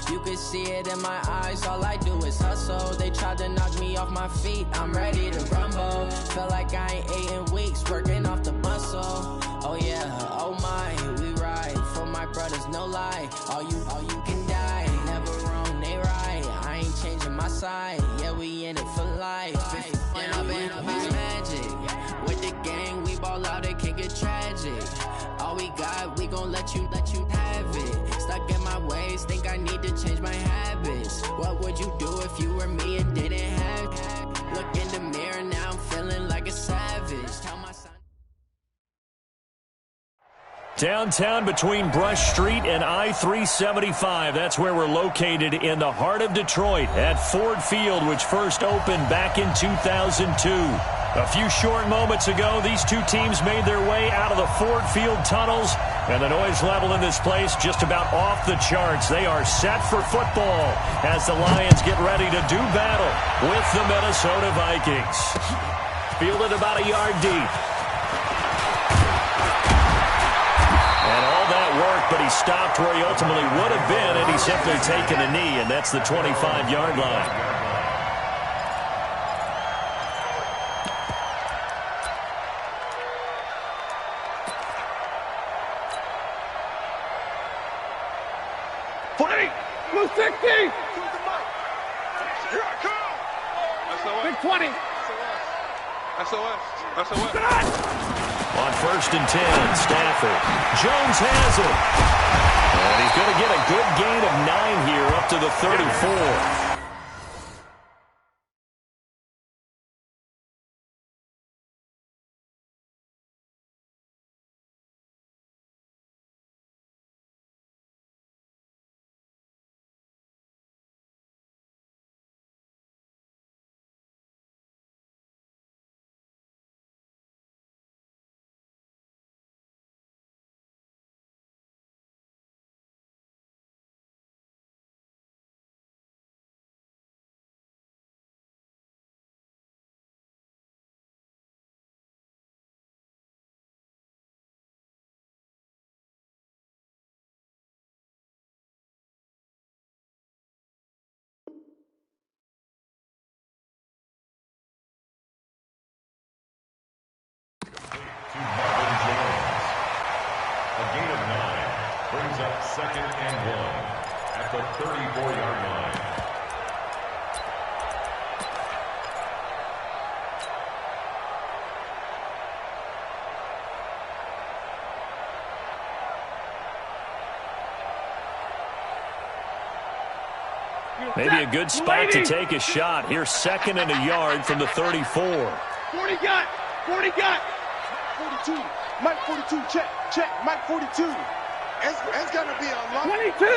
You can see it in my eyes, all I do is hustle. They tried to knock me off my feet, I'm ready to rumble. Feel like I ain't ate in weeks, working off the muscle. Oh yeah, oh my, we ride for my brothers, no lie. All you can die, never wrong, they right. I ain't changing my side, yeah, we in it for life. When I've been magic, with the gang, we ball out, it can get tragic. All we got, we gon' let you have it. Stuck in my ways, think I need to change my habits. What would you do if you were me and didn't have it? Look in the mirror, now I'm feeling like a savage. Tell my son. Downtown between Brush Street and I-375. That's where we're located in the heart of Detroit at Ford Field, which first opened back in 2002. A few short moments ago, these two teams made their way out of the Ford Field tunnels, and the noise level in this place just about off the charts. They are set for football as the Lions get ready to do battle with the Minnesota Vikings. Fielded about a yard deep. And all that work, but he stopped where he ultimately would have been, and he's simply taken a knee, and that's the 25-yard line. On first and 10, Stafford. Jones has it. And he's going to get a good gain of 9 here up to the 34. A gain of 9 brings up 2nd and 1 at the 34-yard line. Maybe a good spot to take a shot. Here's 2nd and a yard from the 34. 40 got. 42. Mike 42, check, Mike 42. It's gonna be a long 22!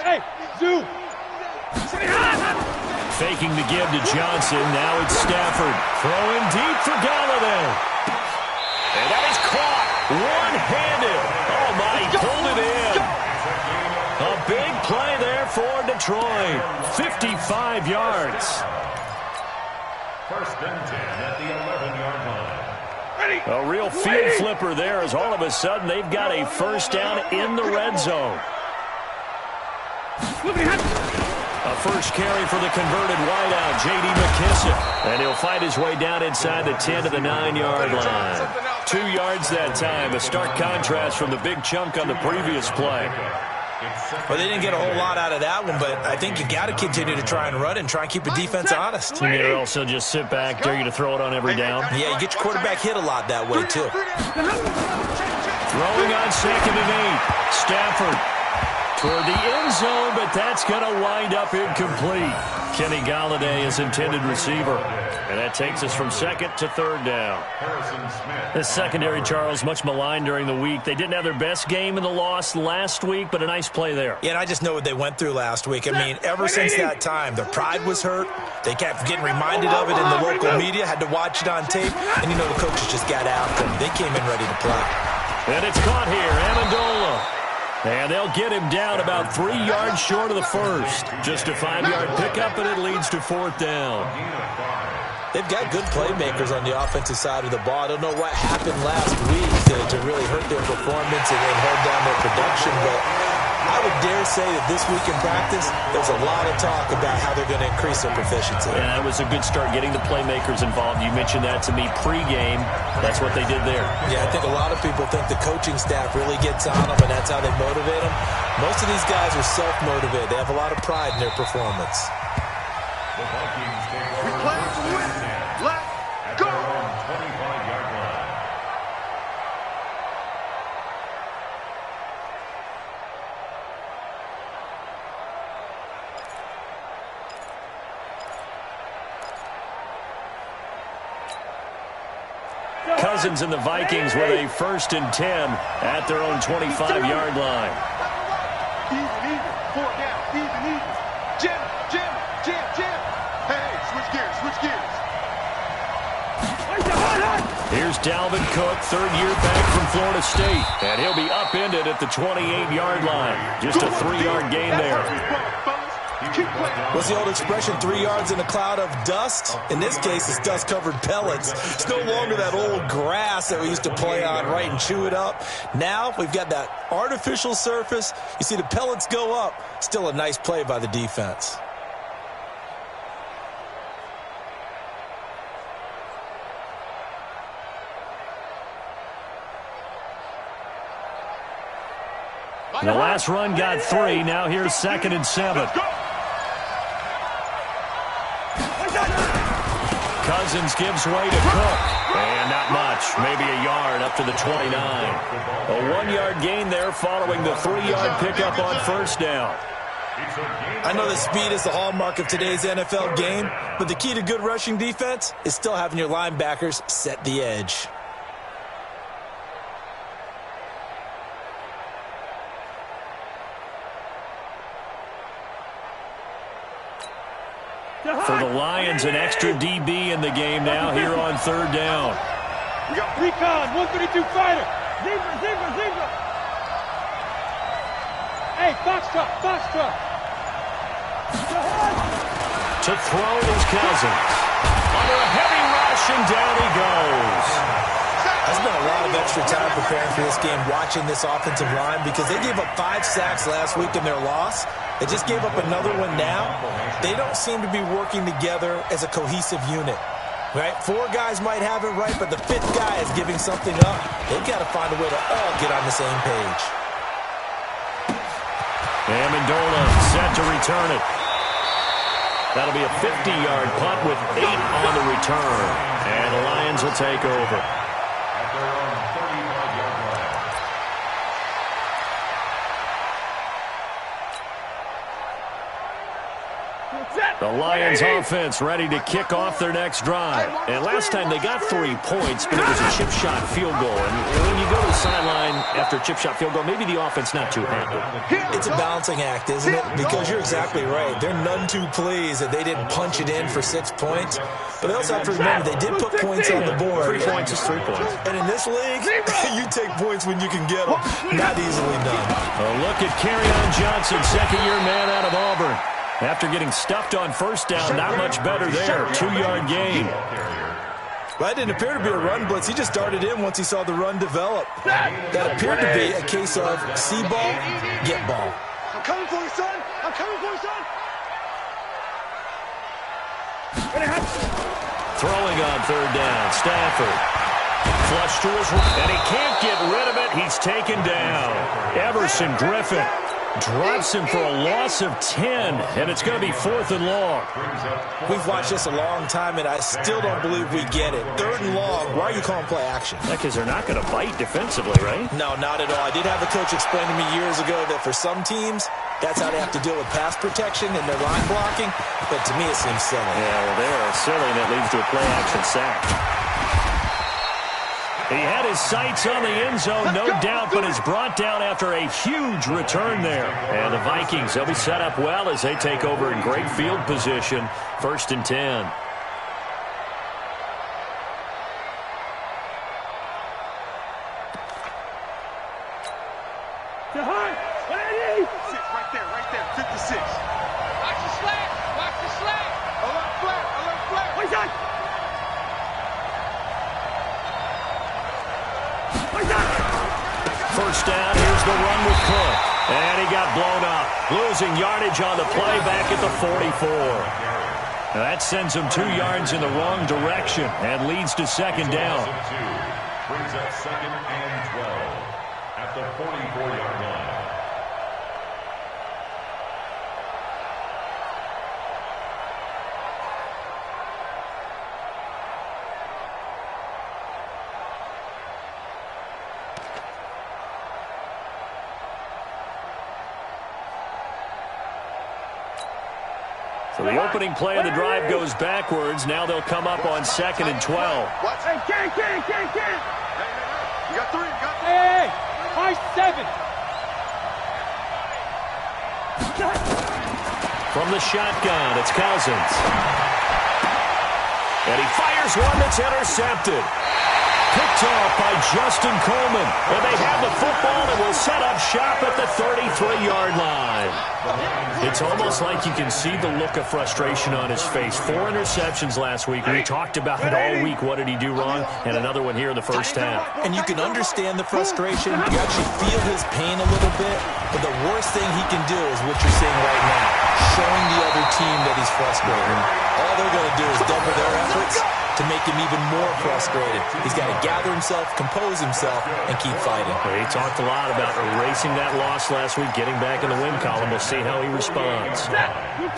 Hey, Zoo! Faking the give to Johnson, now it's Stafford. Throwing deep for Galladay. And that is caught, one-handed. Oh my, he pulled it in. A big play there for Detroit, 55 yards. First and 10 at the 11-yard line. A real field flipper there as all of a sudden they've got a first down in the red zone. A first carry for the converted wideout, J.D. McKissick. And he'll fight his way down inside the 10 to the 9-yard line. 2 yards that time, a stark contrast from the big chunk on the previous play. Well, they didn't get a whole lot out of that one, but I think you got to continue to try and run and try and keep the defense honest. And you also just sit back, dare you to throw it on every down. Yeah, you get your quarterback hit a lot that way, too. Throwing on 2nd and 8. Stafford toward the end zone, but that's going to wind up incomplete. Kenny Galladay is intended receiver. And that takes us from 2nd to 3rd down. This secondary, Charles, much maligned during the week. They didn't have their best game in the loss last week, but a nice play there. Yeah, and I just know what they went through last week. I mean, ever since that time, their pride was hurt. They kept getting reminded of it in the local media, had to watch it on tape, and you know the coaches just got after them. They came in ready to play. And it's caught here, Amendola. And they'll get him down about 3 yards short of the first. Just a 5-yard pickup, and it leads to 4th down. They've got good playmakers on the offensive side of the ball. I don't know what happened last week to really hurt their performance and hold down their production, but I would dare say that this week in practice, there's a lot of talk about how they're going to increase their proficiency. Yeah, that was a good start getting the playmakers involved. You mentioned that to me pregame. That's what they did there. Yeah, I think a lot of people think the coaching staff really gets on them, and that's how they motivate them. Most of these guys are self-motivated. They have a lot of pride in their performance. The Vikings take over. We play to win. Let's go. 25-yard line. Cousins and the Vikings with a 1st and 10 at their own 25-yard line. Even. 4 down. Even. Jam. Hey, switch gears. Here's Dalvin Cook, 3rd year back from Florida State. And he'll be upended at the 28-yard line. Just a 3-yard gain there. What's the old expression, 3 yards in a cloud of dust? In this case, it's dust-covered pellets. It's no longer that old grass that we used to play on, right, and chew it up. Now we've got that artificial surface. You see the pellets go up. Still a nice play by the defense. The last run got 3. Now here's 2nd and 7. Cousins gives way to Cook. And not much. Maybe a yard up to the 29. A 1-yard gain there following the 3-yard pickup on 1st down. I know that speed is the hallmark of today's NFL game, but the key to good rushing defense is still having your linebackers set the edge. For the Lions, an extra DB in the game now here on 3rd down. We got recon, 132 fighter. Zebra. Hey, box truck. To throw is Cousins. Under a heavy rush, and down he goes. I spent a lot of extra time preparing for this game, watching this offensive line, because they gave up 5 sacks last week in their loss. They just gave up another one now. They don't seem to be working together as a cohesive unit. Right? 4 guys might have it right, but the 5th guy is giving something up. They've got to find a way to all get on the same page. Amendola set to return it. That'll be a 50-yard punt with 8 on the return. And the Lions will take over. At their own 35-yard line. The Lions offense ready to kick off their next drive. And last time they got 3 points, but it was a chip shot field goal. And when you go to the sideline after a chip shot field goal, maybe the offense not too happy. It's a balancing act, isn't it? Because you're exactly right. They're none too pleased that they didn't punch it in for 6 points. But they also have to remember they did put points on the board. 3 points is 3 points. And in this league, you take points when you can get them. Not easily done. A look at Kerryon Johnson, 2nd-year man out of Auburn. After getting stuffed on 1st down, not much better there. 2-yard gain. Well, that didn't appear to be a run blitz. He just darted in once he saw the run develop. That appeared to be a case of see ball, get ball. I'm coming for you, son. Throwing on 3rd down, Stafford. Flush to his right, and he can't get rid of it. He's taken down. Everson Griffin drops him for a loss of 10, and it's going to be 4th and long. We've watched this a long time, and I still don't believe we get it. 3rd and long, why are you calling play action? Because they're not going to bite defensively, right? No, not at all. I did have a coach explain to me years ago that for some teams, that's how they have to deal with pass protection and their line blocking, but to me it seems silly. Yeah, well, they're silly, and it leads to a play action sack. He had his sights on the end zone, no doubt, but is brought down after a huge return there. And the Vikings, they'll be set up well as they take over in great field position. 1st and 10. Right there, 56. Watch the slack. Alert flat. What's that? First down, here's the run with Cook. And he got blown up, losing yardage on the play back at the 44. Now that sends him 2 yards in the wrong direction and leads to second down. Brings up second and 12 at the 44-yard line. So the opening play of the drive goes backwards. Now they'll come up on second and 12. Hey, can't. You got 3. You got 3. Hey, high 7. From the shotgun, it's Cousins. And he fires one that's intercepted. Picked off by Justin Coleman. And they have the football and will set up shop at the 33-yard line. It's almost like you can see the look of frustration on his face. 4 interceptions last week. We talked about it all week. What did he do wrong? And another one here in the first half. And you can understand the frustration. You actually feel his pain a little bit. But the worst thing he can do is what you're seeing right now. Showing the other team that he's frustrated. All they're going to do is double their efforts to make him even more frustrated. He's got to gather himself, compose himself, and keep fighting. He talked a lot about erasing that loss last week, getting back in the win column. We'll see how he responds.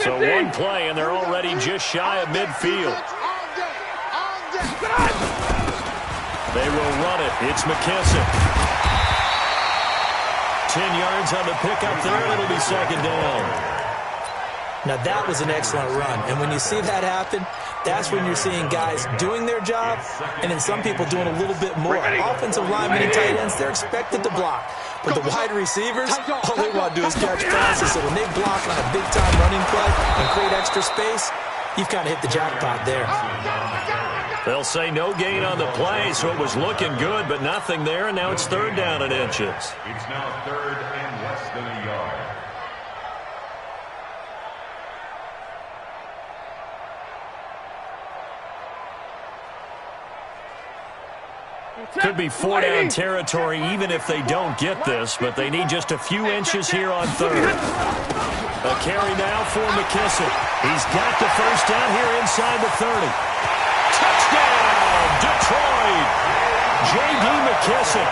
So one play, and they're already just shy of midfield. They will run it. It's McKissick. 10 yards on the pickup there, and it'll be second down. Now, that was an excellent run. And when you see that happen, that's when you're seeing guys doing their job and then some people doing a little bit more. Offensive linemen and tight ends, they're expected to block. But the wide receivers, all they want to do is catch passes. So when they block on a big-time running play and create extra space, you've kind of hit the jackpot there. They'll say no gain on the play, so it was looking good, but nothing there, and now it's third down and inches. It's now third and less than a yard. Could be 4-down territory even if they don't get this, but they need just a few inches here on third. A carry now for McKissick. He's got the first down here inside the 30. Touchdown, Detroit! J.D. McKissick,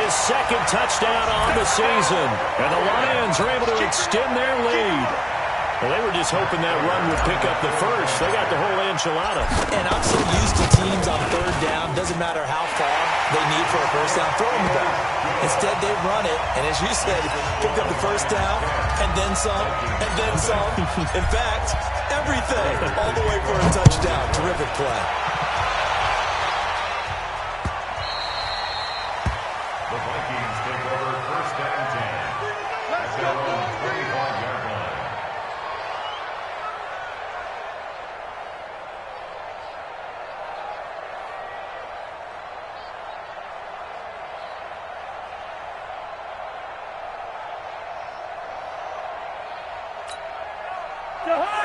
his second touchdown on the season. And the Lions are able to extend their lead. Well, they were just hoping that run would pick up the first. They got the whole enchilada. And I'm so used to teams on third down, doesn't matter how far they need for a first down, throw them the ball. Instead, they run it, and as you said, pick up the first down, and then some, and then some. In fact, everything, all the way for a touchdown. Terrific play. The Vikings take over first and 10 at their own 25-yard line.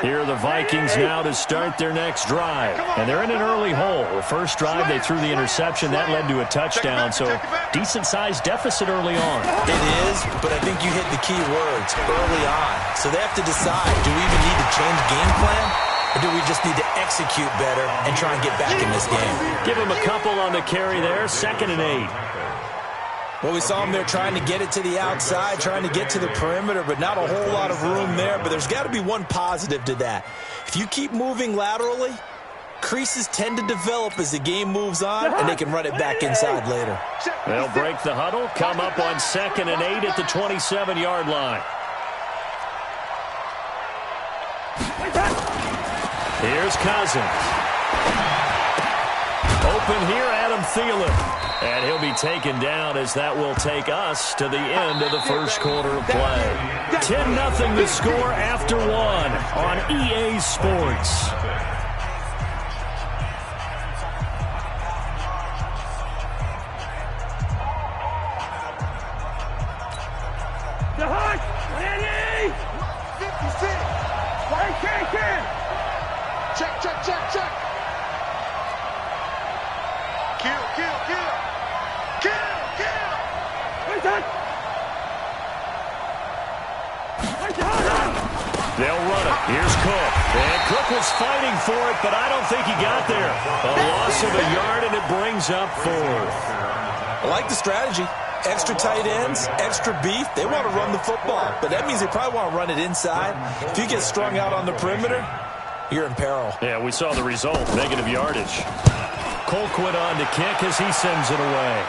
Here are the Vikings now to start their next drive. And they're in an early hole. The first drive, they threw the interception. That led to a touchdown, so decent-sized deficit early on. It is, but I think you hit the key words, early on. So they have to decide, do we even need to change game plan? Or do we just need to execute better and try and get back in this game? Give them a couple on the carry there, 2nd and 8. Well, we saw them there trying to get it to the outside, trying to get to the perimeter, but not a whole lot of room there. But there's got to be one positive to that. If you keep moving laterally, creases tend to develop as the game moves on, and they can run it back inside later. They'll break the huddle, come up on 2nd and 8 at the 27-yard line. Here's Cousins. Open here, Adam Thielen. And he'll be taken down as that will take us to the end of the first quarter of play. 10-0 the score after 1 on EA Sports. The Hunt! Ready! 56! Check! Kill! Wait, They'll run it. Here's Cook. And Cook was fighting for it, but I don't think he got there. A loss of a yard, and it brings up 4th. I like the strategy. Extra tight ends, extra beef. They want to run the football, but that means they probably want to run it inside. If you get strung out on the perimeter, you're in peril. Yeah, we saw the result. Negative yardage. Colquitt on to kick as he sends it away.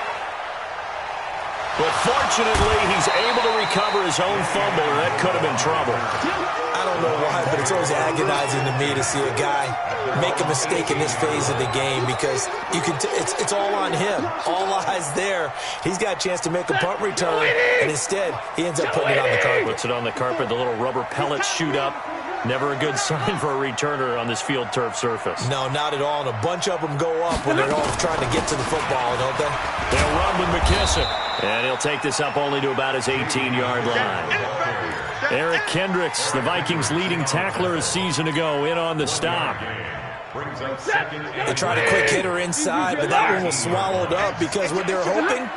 But fortunately, he's able to recover his own fumble, or that could have been trouble. I don't know why, but it's always agonizing to me to see a guy make a mistake in this phase of the game because you can. It's all on him. All eyes there. He's got a chance to make a punt return, and instead, he ends up putting it on the carpet. Puts it on the carpet. The little rubber pellets shoot up. Never a good sign for a returner on this field turf surface. No, not at all. And a bunch of them go up when they're all trying to get to the football, don't they? They'll run with McKissick. And he'll take this up only to about his 18-yard line. Eric Kendricks, the Vikings' leading tackler a season ago, in on the stop. They tried a quick hitter inside, but that one was swallowed up because what they're hoping,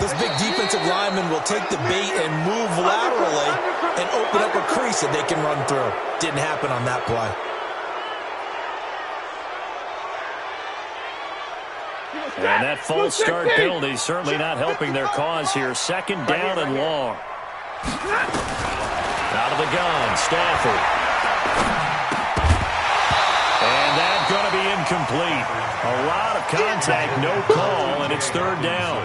those big defensive linemen will take the bait and move laterally and open up a crease that they can run through. Didn't happen on that play. And that false start penalty certainly not helping their cause here. 2nd down and long. Out of the gun, Stafford. And that's going to be incomplete. A lot of contact, no call, and it's 3rd down.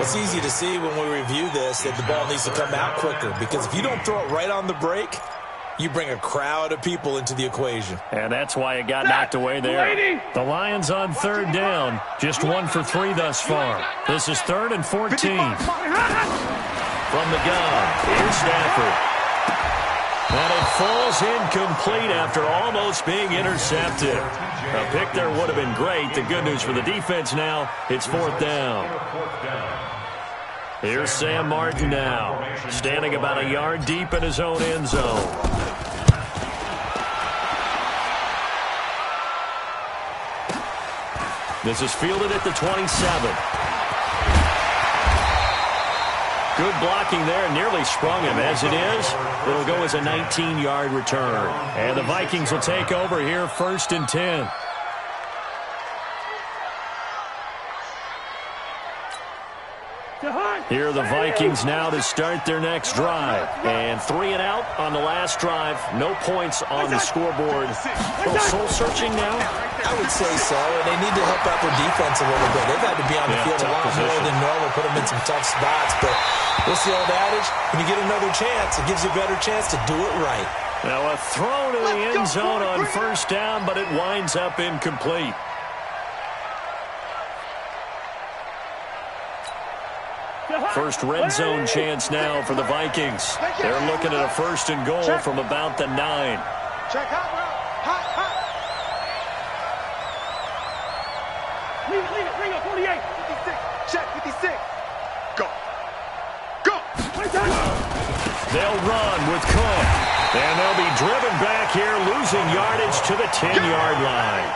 It's easy to see when we review this that the ball needs to come out quicker because if you don't throw it right on the break, you bring a crowd of people into the equation. And that's why it got knocked away there. The Lions on 3rd down. Just 1 for 3 thus far. This is 3rd and 14. From the gun, here's Stafford. And it falls incomplete after almost being intercepted. A pick there would have been great. The good news for the defense now, it's 4th down. Here's Sam Martin now, standing about a yard deep in his own end zone. This is fielded at the 27. Good blocking there, nearly sprung him. As it is, it'll go as a 19-yard return. And the Vikings will take over here, 1st and 10. Here are the Vikings now to start their next drive. And 3 and out on the last drive. No points on the scoreboard. A little soul-searching now? I would say so, and they need to help out their defense a little bit. They've had to be on the field a lot more than normal, put them in some tough spots. But what's the old adage? When you get another chance, it gives you a better chance to do it right. Now a throw to the end zone on 1st down, but it winds up incomplete. First red zone chance now for the Vikings. They're looking at a 1st and goal from about the 9. Check hot, hot, hot. Leave it, bring up 48. 56, check 56. Go. Go. They'll run with Cook. And they'll be driven back here, losing yardage to the 10-yard line.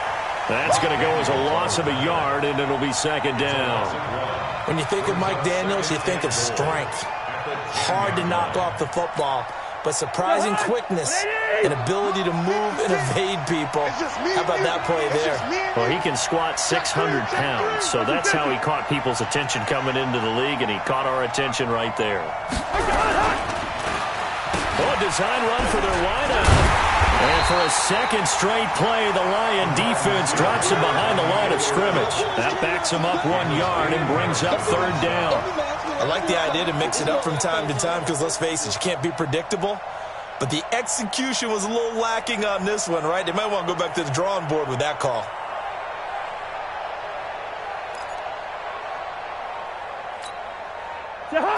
That's going to go as a loss of a yard, and it'll be 2nd down. When you think of Mike Daniels, you think of strength. Hard to knock off the football, but surprising quickness and ability to move and evade people. How about that play there? Well, he can squat 600 pounds, so that's how he caught people's attention coming into the league, and he caught our attention right there. Oh, design run for their wideout. And for a 2nd straight play, the Lion defense drops him behind the line of scrimmage. That backs him up 1 yard and brings up 3rd down. I like the idea to mix it up from time to time because, let's face it, you can't be predictable. But the execution was a little lacking on this one, right? They might want to go back to the drawing board with that call.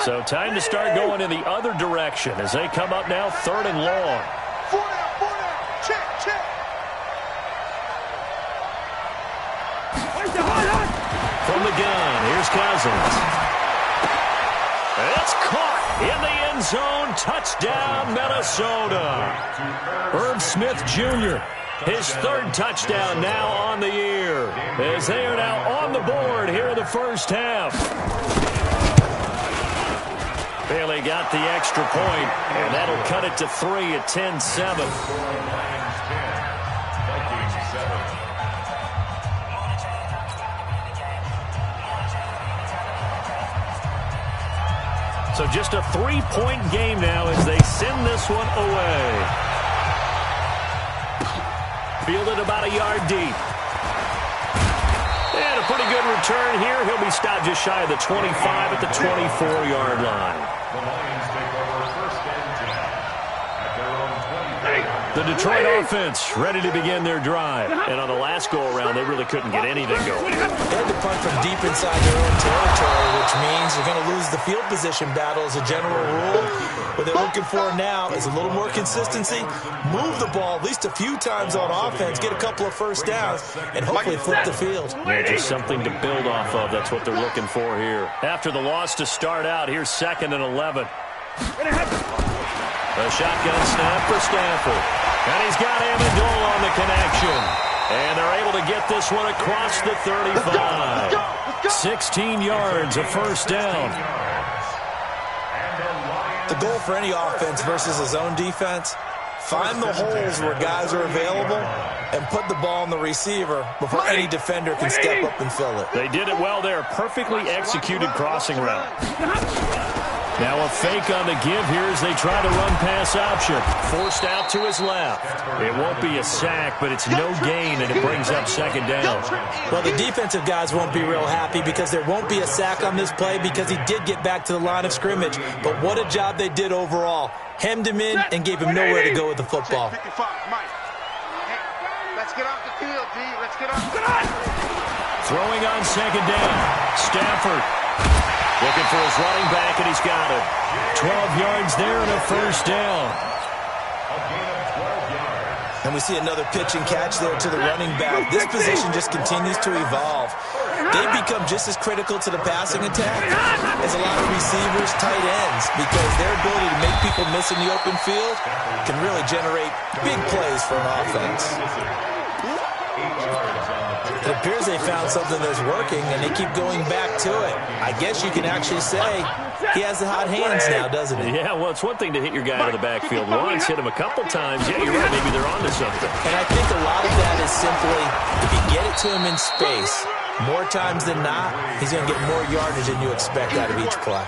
So time to start going in the other direction as they come up now 3rd and long. 4 down, check, check. From the gun, here's Cousins. It's caught in the end zone. Touchdown, Minnesota. Irv Smith Jr., his 3rd touchdown now on the year, as they are now on the board here in the 1st half. Bailey got the extra point, and that'll cut it to 3 at 10-7. So just a 3-point game now as they send this one away. Fielded about a yard deep. And a pretty good return here. He'll be stopped just shy of the 25 at the 24-yard line. The Lions take over first and 10 at their own 25. The Detroit offense ready to begin their drive. And on the last go-around, they really couldn't get anything going. They had to punt from deep inside their own territory, which means you're going to lose the field position battle as a general rule. What they're looking for now is a little more consistency, move the ball at least a few times on offense, get a couple of first downs, and hopefully flip the field. Yeah, just something to build off of. That's what they're looking for here. After the loss to start out, here's 2nd and 11. A shotgun snap for Stafford. And he's got Amendola on the connection. And they're able to get this one across the 35. 16 yards, a first down. The goal for any offense versus a zone defense, find the holes where guys are available and put the ball on the receiver before any defender can step up and fill it. They did it well there. Perfectly executed crossing route. Now a fake on the give here as they try to run pass option. Forced out to his left. It won't be a sack, but it's no gain, and it brings up 2nd down. Well, the defensive guys won't be real happy because there won't be a sack on this play because he did get back to the line of scrimmage. But what a job they did overall. Hemmed him in and gave him nowhere to go with the football. Let's get off the field, D. Let's get off. Throwing on 2nd down. Stafford looking for his running back, and he's got it. 12 yards there and a first down. And we see another pitch and catch there to the running back. This position just continues to evolve. They become just as critical to the passing attack as a lot of receivers, tight ends, because their ability to make people miss in the open field can really generate big plays for an offense. It appears they found something that's working, and they keep going back to it. I guess you can actually say he has the hot hands now, doesn't he? Yeah, well, it's one thing to hit your guy out of the backfield once, hit him a couple times. Yeah, you're right, maybe they're onto something. And I think a lot of that is simply, if you get it to him in space, more times than not, he's going to get more yardage than you expect out of each play.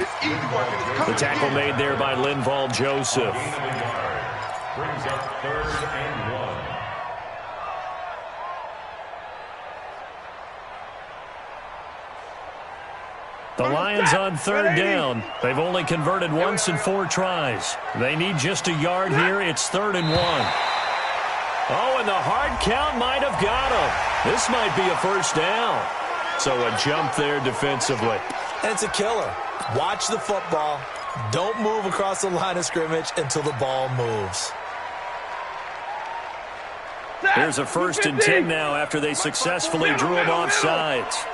The tackle made there by Linval Joseph. Brings up 3rd and 1. The Lions on 3rd down. They've only converted once in 4 tries. They need just a yard here. It's 3rd and 1. Oh, and the hard count might have got him. This might be a first down. So a jump there defensively. And it's a killer. Watch the football. Don't move across the line of scrimmage until the ball moves. Here's a 1st and 10 now after they successfully drew him off sides.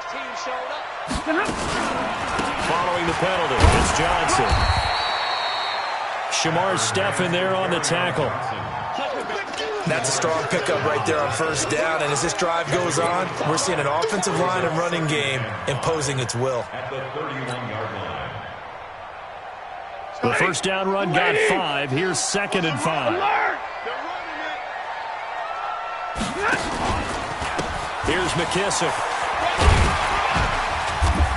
Following the penalty, it's Johnson. Shamar Stephen there on the tackle. That's a strong pickup right there on 1st down, and as this drive goes on, we're seeing an offensive line and running game imposing its will. At the 31-yard line. The first down run got 5. Here's 2nd and 5. Here's McKissick.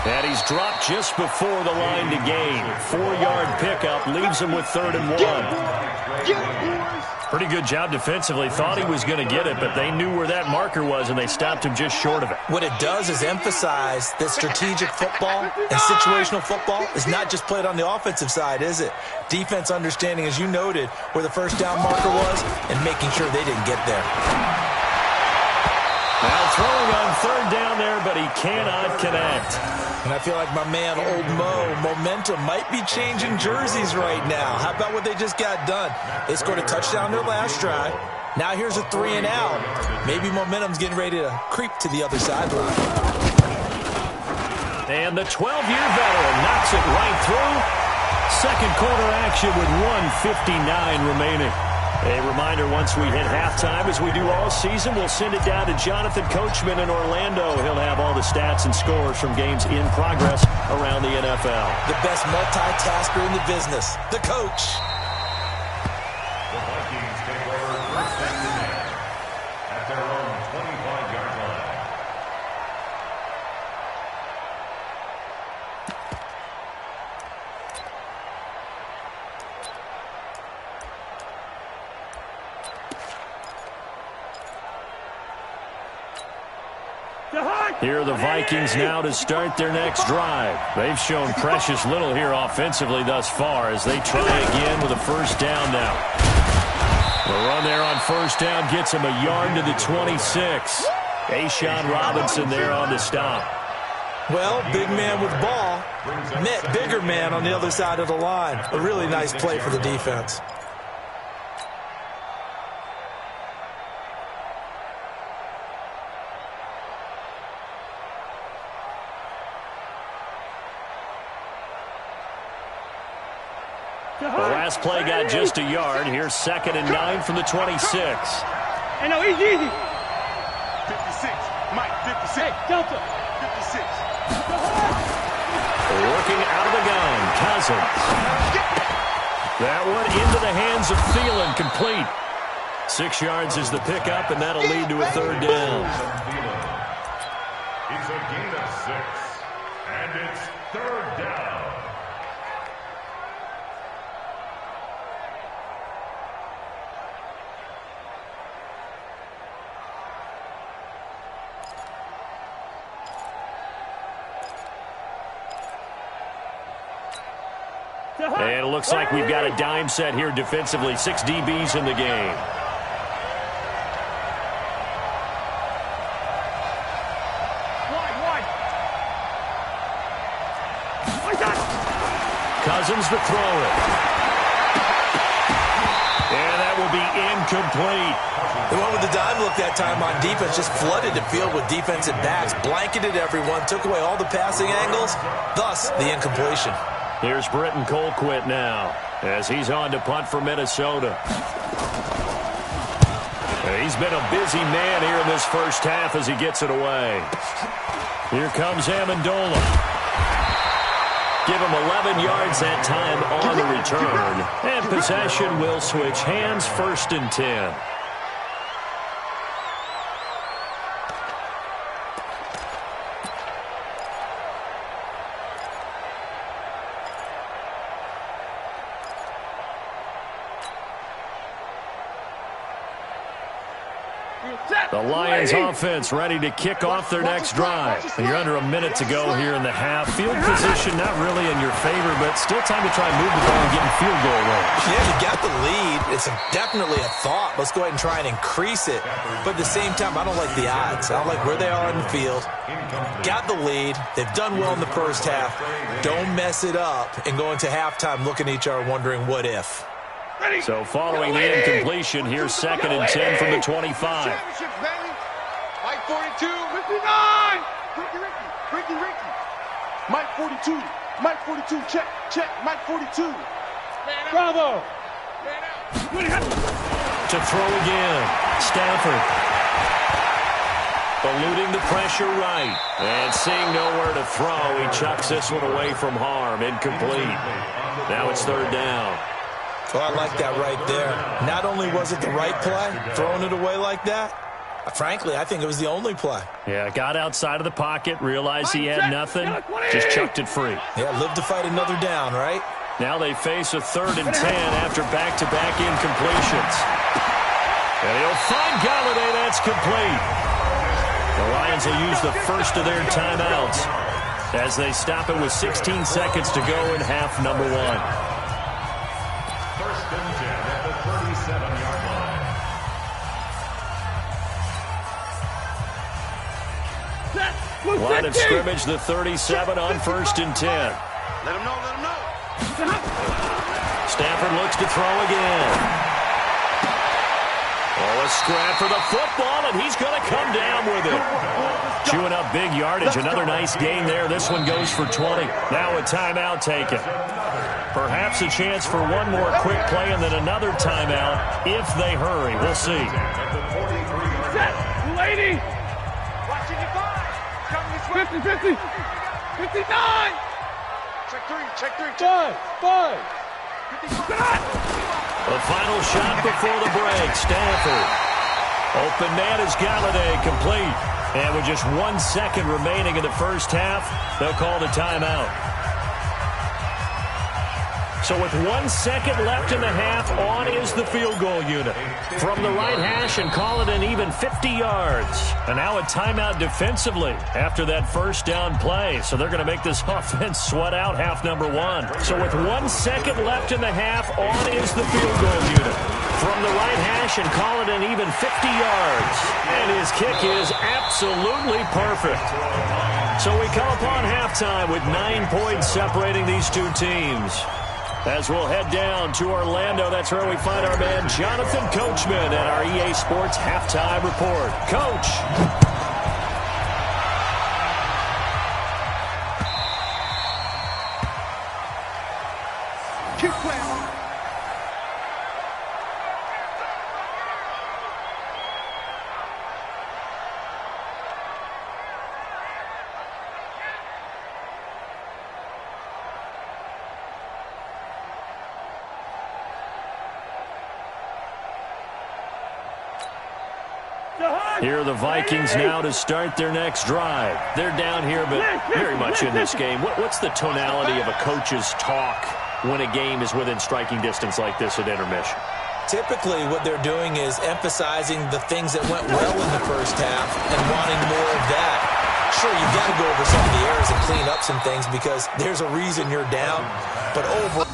And he's dropped just before the line to gain. 4-yard pickup leaves him with 3rd and 1. Pretty good job defensively. Thought he was going to get it, but they knew where that marker was, and they stopped him just short of it. What it does is emphasize that strategic football and situational football is not just played on the offensive side, is it? Defense understanding, as you noted, where the first down marker was and making sure they didn't get there. Now throwing on 3rd down there, but he cannot connect. And I feel like my man, Old Mo, momentum might be changing jerseys right now. How about what they just got done? They scored a touchdown their last drive. Now here's a 3 and out. Maybe momentum's getting ready to creep to the other sideline. And the 12-year veteran knocks it right through. Second quarter action with 1:59 remaining. A reminder, once we hit halftime, as we do all season, we'll send it down to Jonathan Coachman in Orlando. He'll have all the stats and scores from games in progress around the NFL. The best multitasker in the business, the coach. The Vikings take over first and 10 at their own 25-yard line. Here are the Vikings now to start their next drive. They've shown precious little here offensively thus far as they try again with a first down now. The run there on first down gets him a yard to the 26. A'Shawn Robinson there on the stop. Well, big man with ball met bigger man on the other side of the line. A really nice play for the defense. The last play got just a yard. Here's 2nd and 9 from the 26. Hey, no, easy. 56. Mike, 56. Hey, Delta. 56. Working out of the gun, Cousins. That one into the hands of Thielen, complete. 6 yards is the pickup, and that'll lead to a third down. It's a gain of 6, and it's third down. And it looks like we've got a dime set here defensively. 6 DBs in the game. Cousins to throw it. And that will be incomplete. The one with the dime look that time on defense just flooded the field with defensive backs, blanketed everyone, took away all the passing angles, thus the incompletion. Here's Britton Colquitt now as he's on to punt for Minnesota. He's been a busy man here in this first half as he gets it away. Here comes Amendola. Give him 11 yards that time on the return. And possession will switch hands, 1st and 10. The Lions offense ready to kick off their next drive. And you're under a minute to go here in the half. Field position not really in your favor, but still time to try and move the ball and get in field goal range. Yeah, you got the lead. It's definitely a thought. Let's go ahead and try and increase it. But at the same time, I don't like the odds. I don't like where they are in the field. Got the lead. They've done well in the first half. Don't mess it up and go into halftime looking at each other wondering what if. So following the incompletion, here's 2nd and 10 from the 25. Mike 42, 59. Ricky. Mike 42. Mike 42, check. Mike 42. Bravo. To throw again. Stafford. Eluding the pressure right. And seeing nowhere to throw, he chucks this one away from harm. Incomplete. Now it's 3rd down. Oh, I like that right there. Not only was it the right play, throwing it away like that, frankly, I think it was the only play. Yeah, got outside of the pocket, realized he had nothing, just chucked it free. Yeah, live to fight another down, right? Now they face a 3rd and 10 after back-to-back incompletions. And he'll find Galladay. That's complete. The Lions will use the first of their timeouts as they stop it with 16 seconds to go in half number 1. 1st and 10 at the 37-yard line. Line of scrimmage, the 37 on 1st and 10. Let him know. Stafford looks to throw again. Oh, A scrap for the football, and he's going to come down with it. Chewing up big yardage. Another nice gain there. This one goes for 20. Now a timeout taken. Perhaps a chance for one more quick play and then another timeout if they hurry. We'll see. Set. 280. Watching it five. Coming this way. 50, 50. 59. Check three. Check three. Five. 55. The final shot before the break. Stanford. Open man is Galladay, complete. And with just 1 second remaining in the first half, they'll call the timeout. So with 1 second left in the half, on is the field goal unit. From the right hash and call it an even 50 yards. And now a timeout defensively after that first down play. So they're going to make this offense sweat out half number one. So with 1 second left in the half, on is the field goal unit. From the right hash and call it an even 50 yards. And his kick is absolutely perfect. So we come upon halftime with 9 points separating these two teams. As we'll head down to Orlando, that's where we find our man Jonathan Coachman at our EA Sports Halftime Report. Coach. Here are the Vikings now to start their next drive. They're down here, but very much in this game. What's the tonality of a coach's talk when a game is within striking distance like this at intermission? Typically, what they're doing is emphasizing the things that went well in the first half and wanting more of that. Sure, you've got to go over some of the errors and clean up some things because there's a reason you're down. But overall,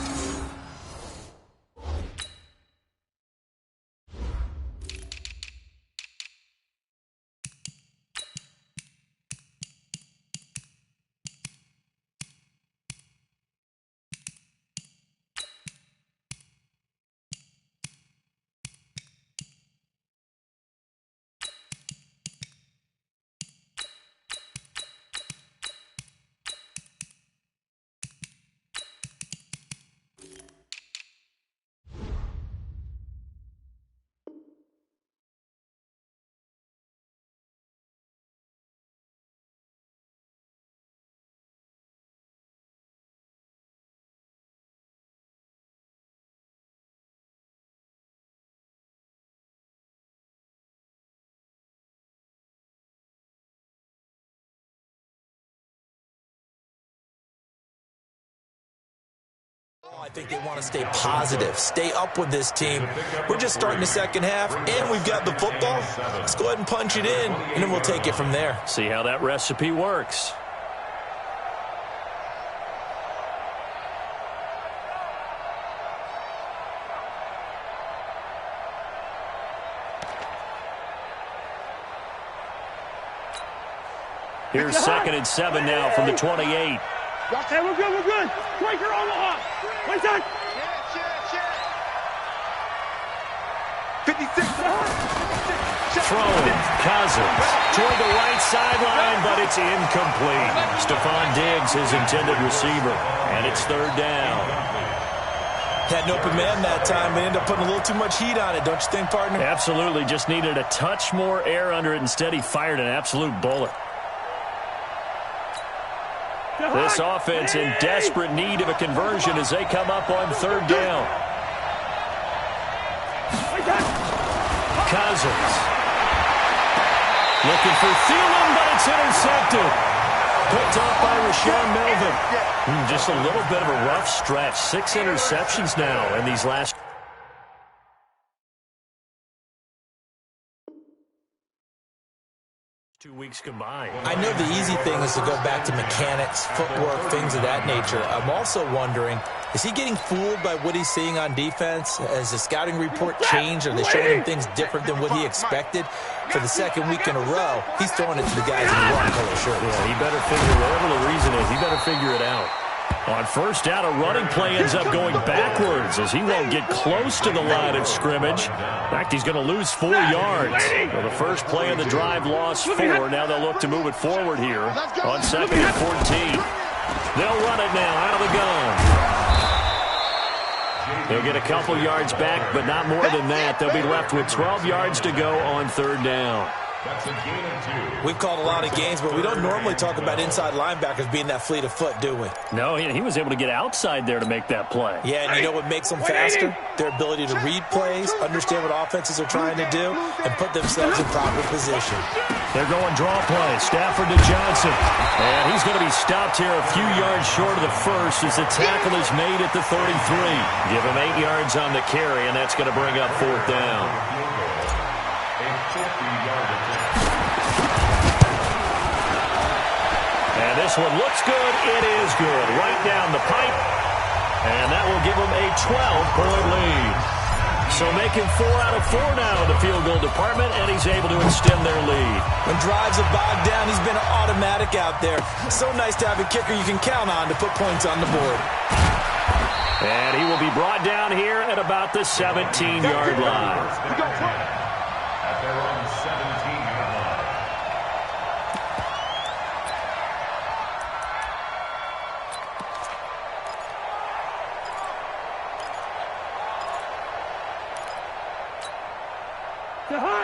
I think they want to stay positive, stay up with this team. We're just starting the second half, and we've got the football. Let's go ahead and punch it in, and then we'll take it from there. See how that recipe works. Here's 2nd and 7 now from the 28. Okay, we're good. Breaker Omaha. Wait time. 56. Throwing, Cousins toward the right sideline, but it's incomplete. Stephon Diggs, his intended receiver, and it's 3rd down. Had an open man that time, but ended up putting a little too much heat on it, don't you think, partner? Absolutely, just needed a touch more air under it. Instead, he fired an absolute bullet. This offense in desperate need of a conversion as they come up on 3rd down. Cousins. Looking for Thielen, but it's intercepted. Picked off by Rashawn Melvin. Just a little bit of a rough stretch. 6 interceptions now in these last 2 weeks combined. I know the easy thing is to go back to mechanics, footwork, things of that nature. I'm also wondering, is he getting fooled by what he's seeing on defense? Has the scouting report changed? Are they showing him things different than what he expected? For the 2nd week in a row, he's throwing it to the guys in the wrong color shirts. Yeah, he better figure, whatever the reason is, he better figure it out. On first down, a running play ends up going backwards as he won't get close to the line of scrimmage. In fact, he's going to lose 4 yards. Well, the first play of the drive lost 4. Now they'll look to move it forward here on 2nd and 14. They'll run it now out of the gun. They'll get a couple yards back, but not more than that. They'll be left with 12 yards to go on 3rd down. That's a gain of 2. We've called a lot of games, but we don't normally talk about inside linebackers being that fleet of foot, do we? No, he was able to get outside there to make that play. Yeah, and you know what makes them faster? Their ability to read plays, understand what offenses are trying to do, and put themselves in proper position. They're going draw play. Stafford to Johnson. And he's going to be stopped here a few yards short of the first as the tackle is made at the 33. Give him 8 yards on the carry, and that's going to bring up 4th down. And this one looks good. It is good. Right down the pipe. And that will give them a 12-point lead. So making 4 out of 4 now in the field goal department, and he's able to extend their lead. When drives are bogged down, he's been automatic out there. So nice to have a kicker you can count on to put points on the board. And he will be brought down here at about the 17-yard line. At their own 17-yard line.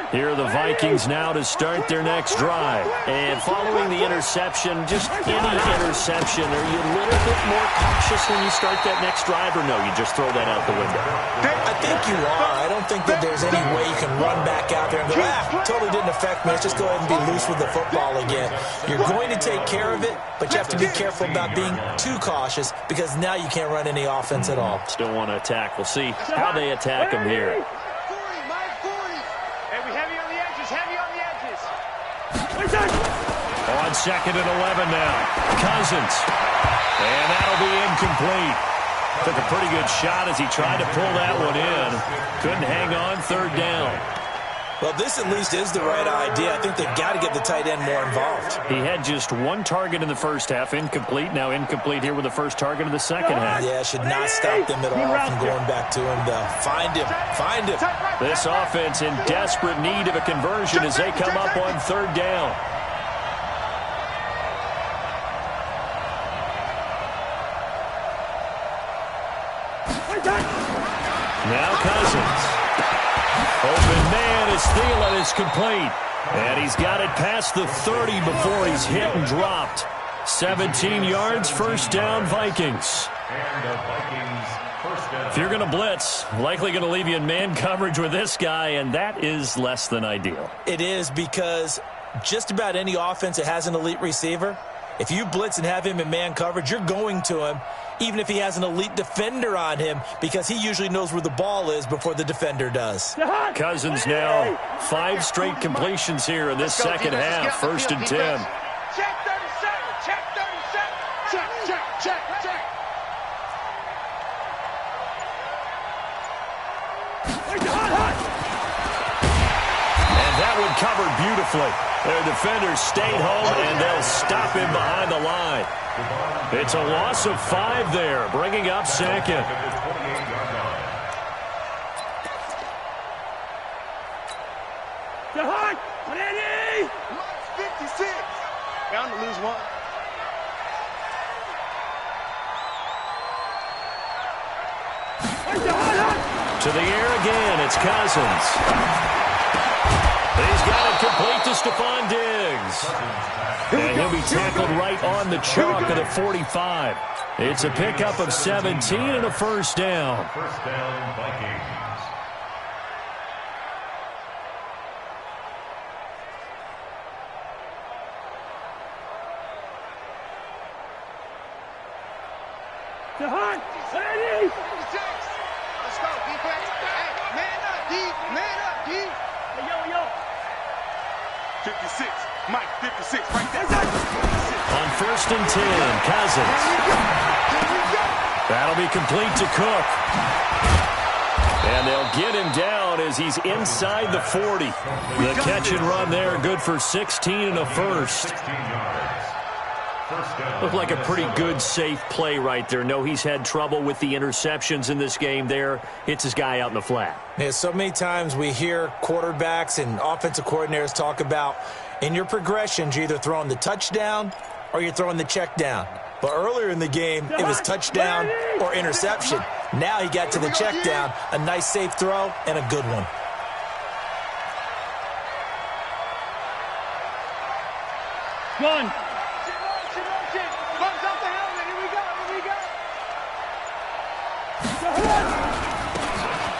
Here are the Vikings now to start their next drive. And following the interception, just any interception, are you a little bit more cautious when you start that next drive, or no, you just throw that out the window? I think you are. I don't think that there's any way you can run back out there and go, totally didn't affect me. Let's just go ahead and be loose with the football again. You're going to take care of it, but you have to be careful about being too cautious because now you can't run any offense at all. Still want to attack. We'll see how they attack him here. On 2nd and 11 now. Cousins. And that'll be incomplete. Took a pretty good shot as he tried to pull that one in. Couldn't hang on 3rd down. Well, this at least is the right idea. I think they've got to get the tight end more involved. He had just 1 target in the first half, incomplete. Now incomplete here with the first target of the second half. Yeah, should not stop them at all from going back to him, though. Find him. Find him. This offense in desperate need of a conversion as they come up on 3rd down. Now Cousins. Open man is Thielen is complete. And he's got it past the 30 before he's hit and dropped. 17 yards, 1st down, Vikings. And the Vikings first down. If you're going to blitz, likely going to leave you in man coverage with this guy, and that is less than ideal. It is because just about any offense that has an elite receiver, if you blitz and have him in man coverage, you're going to him, even if he has an elite defender on him, because he usually knows where the ball is before the defender does. Cousins now 5 straight completions here in this second half. 1st and 10. Check 37. Check 37. Check. And that one covered beautifully. Their defenders stayed home, and they'll stop him behind the line. It's a loss of 5 there, bringing up 2nd. Hard. 56. Bound to lose 1. To the air again, it's Cousins. He's got it complete to Stephon Diggs. And he'll be tackled right on the chalk of the 45. It's a pickup of 17 and a 1st down. 1st down, Vikings. To Hunt. 30. 56. Let's go, defense. Hey, man up, D. Man up, D. Hey, yo. 56. Mike, 56. Right there. On 1st and 10, Cousins. That'll be complete to Cook. And they'll get him down as he's inside the 40. The catch and run there, good for 16 and a 1st. 16 yards. Looked like a pretty good, safe play right there. No, he's had trouble with the interceptions in this game there. Hits his guy out in the flat. Yeah, so many times we hear quarterbacks and offensive coordinators talk about in your progressions, you're either throwing the touchdown or you're throwing the check down. But earlier in the game, it was touchdown or interception. Now he got to the check down, a nice safe throw, and a good one. One.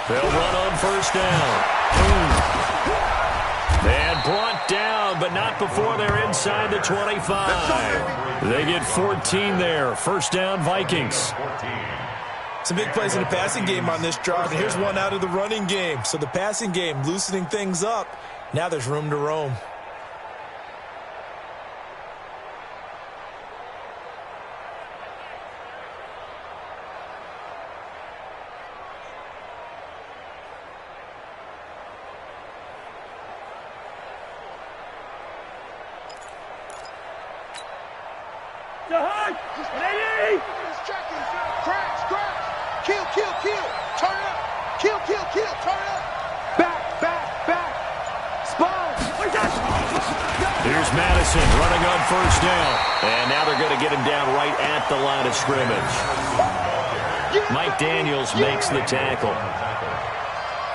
They'll run on first down. And brought down, but not before they're inside the 25. They get 14 there. First down, Vikings. Some big plays in the passing game on this drive, and here's one out of the running game. So the passing game loosening things up. Now there's room to roam. Here's Madison running on first down. And now they're going to get him down right at the line of scrimmage. Mike Daniels makes the tackle.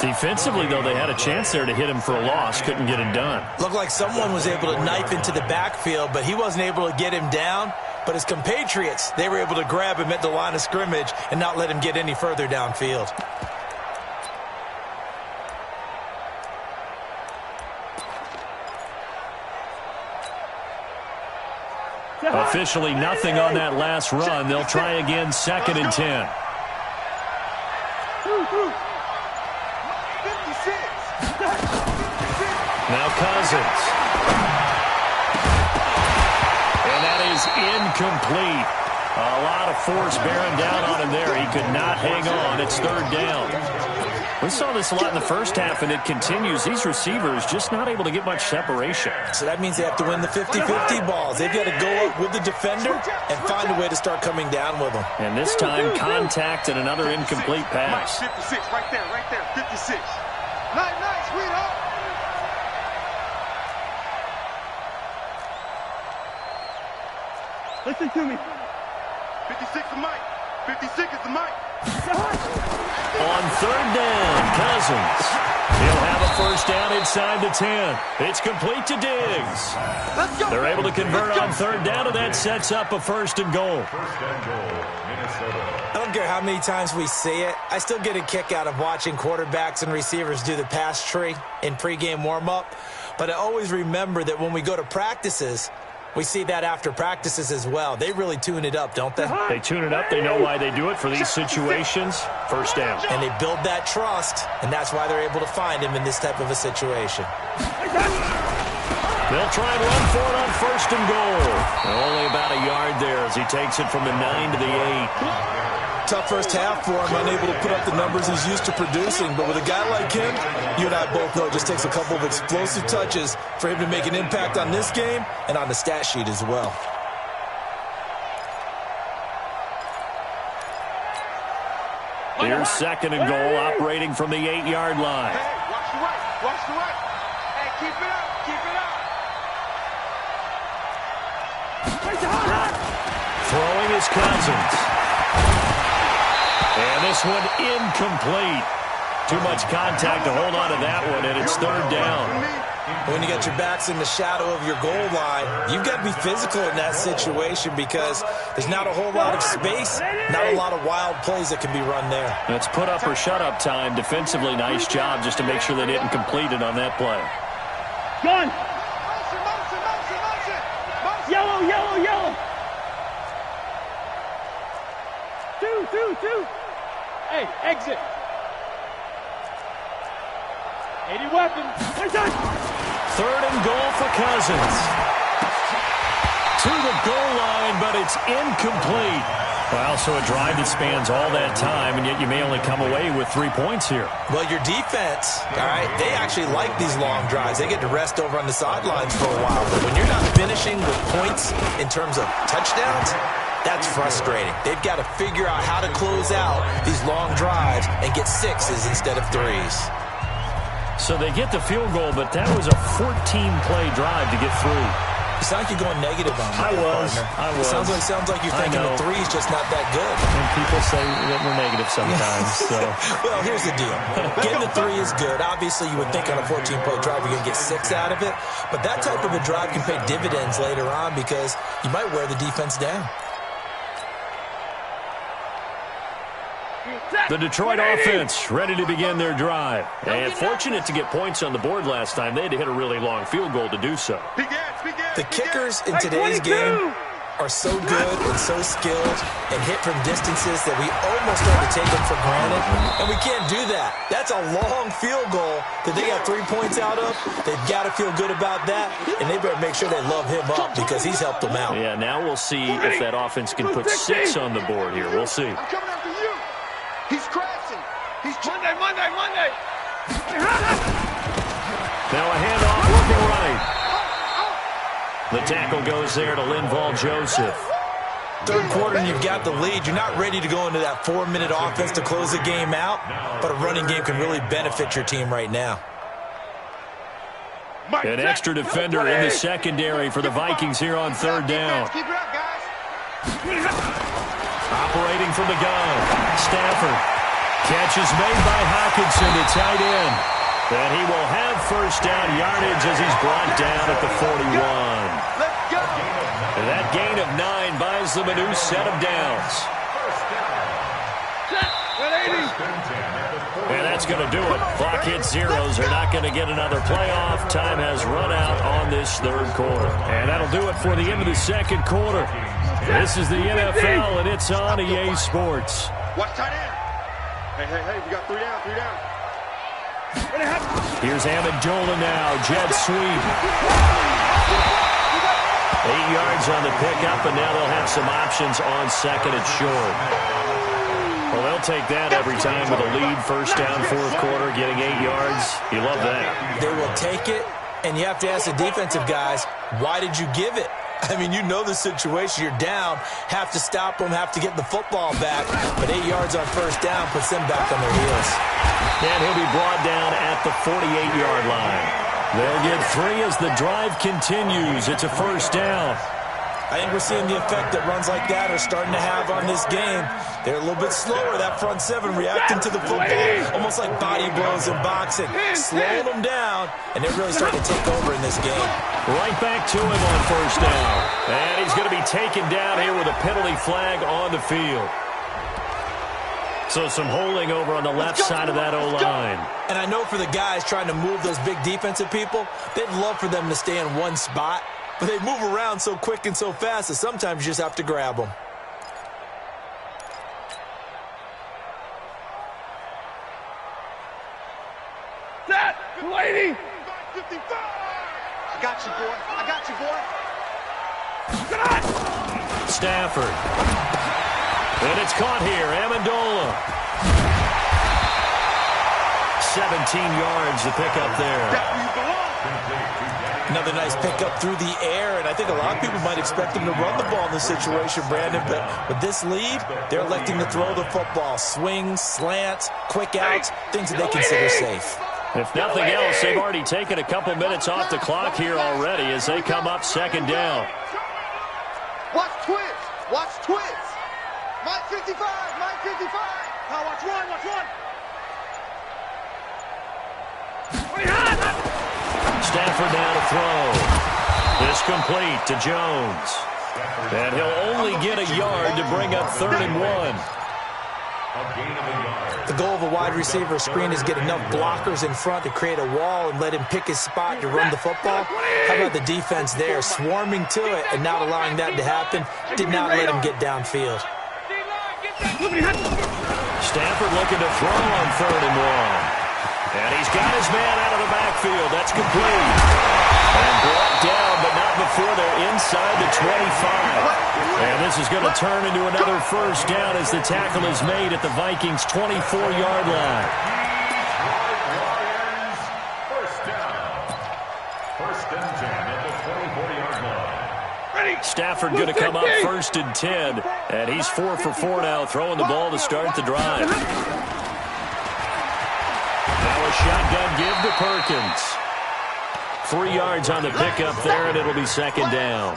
Defensively, though, they had a chance there to hit him for a loss. Couldn't get it done. Looked like someone was able to knife into the backfield, but he wasn't able to get him down. But his compatriots, they were able to grab him at the line of scrimmage and not let him get any further downfield. Officially nothing on that last run. They'll try again, 2nd and 10. Now Cousins. And that is incomplete. A lot of force bearing down on him there. He could not hang on. It's 3rd down. We saw this a lot in the first half, and it continues. These receivers just not able to get much separation. So that means they have to win the 50-50 balls. They've got to go up with the defender and find a way to start coming down with them. And this time, contact and another incomplete pass. 56, right there, 56. Nice, sweetheart. Listen to me. 56 is Mike. 56 is the Mike. On 3rd down, Cousins. He'll have a first down inside the 10. It's complete to Diggs. Let's go. They're able to convert on 3rd down, and that sets up a 1st and goal. I don't care how many times we see it. I still get a kick out of watching quarterbacks and receivers do the pass tree in pregame warm-up. But I always remember that when we go to practices, we see that after practices as well. They really tune it up, don't they? They tune it up. They know why they do it for these situations. First down. And they build that trust, and that's why they're able to find him in this type of a situation. They'll try and run for it on 1st and goal. Only about a yard there as he takes it from the 9 to the 8. Tough first half for him, unable to put up the numbers he's used to producing. But with a guy like him, you and I both know it just takes a couple of explosive touches for him to make an impact on this game and on the stat sheet as well. Here's 2nd and goal, operating from the 8-yard line. Hey, watch the right. Hey, keep it up. Throwing is Cousins. And this one incomplete. Too much contact to hold on to that one, and it's 3rd down. When you got your backs in the shadow of your goal line, you've got to be physical in that situation because there's not a whole lot of space, not a lot of wild plays that can be run there. It's put up or shut up time. Defensively, nice job just to make sure they didn't complete it on that play. Gun. Yellow. 2. Hey, exit. 80 weapons. 3rd and goal for Cousins. to the goal line, but it's incomplete. Well, so a drive that spans all that time, and yet you may only come away with 3 points here. Well, your defense, all right, they actually like these long drives. They get to rest over on the sidelines for a while. But when you're not finishing with points in terms of touchdowns, that's frustrating. They've got to figure out how to close out these long drives and get 6s instead of 3s. So they get the field goal, but that was a 14-play drive to get through. It's like you're going negative on me. I was. Sounds like you're thinking the 3's just not that good. And people say that we're negative sometimes. So. Well, here's the deal. Getting the 3 is good. Obviously, you would think on a 14-play drive you're going to get 6 out of it. But that type of a drive can pay dividends later on because you might wear the defense down. The Detroit offense ready to begin their drive. And fortunate to get points on the board last time. They had to hit a really long field goal to do so. The kickers in today's game are so good and so skilled and hit from distances that we almost start to take them for granted. And we can't do that. That's a long field goal that they got 3 points out of. They've got to feel good about that. And they better make sure they love him up because he's helped them out. Yeah, now we'll see if that offense can put 6 on the board here. We'll see. I'm coming after you. He's crashing. He's Monday. Now a handoff looking right. The tackle goes there to Linval Joseph. Third quarter and you've got the lead. You're not ready to go into that 4-minute offense to close the game out, but a running game can really benefit your team right now. An extra defender in the secondary for the Vikings here on third down. Keep it up, guys. Operating from the gun, Stafford. Catch is made by Hockenson to tight end. And he will have first down yardage as he's brought down at the 41. Let's go. And that gain of 9 buys them a new set of downs. And that's going to do it. Clock hits zeros. They're not going to get another playoff. Time has run out on this third quarter. And that'll do it for the end of the second quarter. This is the NFL, and it's on EA Sports. Watch tight end. Hey, we got 3 down. Here's Amendola now. Jet sweep. 8 yards on the pickup, and now they'll have some options on second and short. Well, they'll take that every time with a lead. First down, fourth quarter, getting 8 yards. You love that. They will take it, and you have to ask the defensive guys, why did you give it? I mean, you know the situation. You're down, have to stop them, have to get the football back. But 8 yards on first down puts them back on their heels. And he'll be brought down at the 48-yard line. They'll get 3 as the drive continues. It's a first down. I think we're seeing the effect that runs like that are starting to have on this game. They're a little bit slower, that front 7, reacting to the football, almost like body blows in boxing, slowing them down, and they're really starting to take over in this game. Right back to him on first down. And he's going to be taken down here with a penalty flag on the field. So some holding over on the left side of that O-line. And I know for the guys trying to move those big defensive people, they'd love for them to stay in one spot. But they move around so quick and so fast that sometimes you just have to grab them. That lady. 55. I got you, boy. Stafford. And it's caught here. Amendola. 17 yards to pick up there. Another nice pickup through the air, and I think a lot of people might expect them to run the ball in this situation, Brandon, but with this lead, they're electing to throw the football. Swings, slants, quick outs, things that they consider safe. If nothing else, they've already taken a couple minutes off the clock here already as they come up second down. Watch twist. Mike 55. Now watch one. Stafford now to throw. This complete to Jones. And he'll only get a yard to bring up 3rd and 1. The goal of a wide receiver screen is get enough blockers in front to create a wall and let him pick his spot to run the football. How about the defense there, swarming to it and not allowing that to happen? Did not let him get downfield. Stafford looking to throw on 3rd and 1. And he's got his man out of the backfield. That's complete. And brought down, but not before they're inside the 25. And this is going to turn into another first down as the tackle is made at the Vikings' 24-yard line. First down. First and 10 at the 24-yard line. Stafford going to come up first and 10. And he's 4 for 4 now, throwing the ball to start the drive. Now a shotgun give to Perkins. 3 yards on the pickup there, and it'll be second down.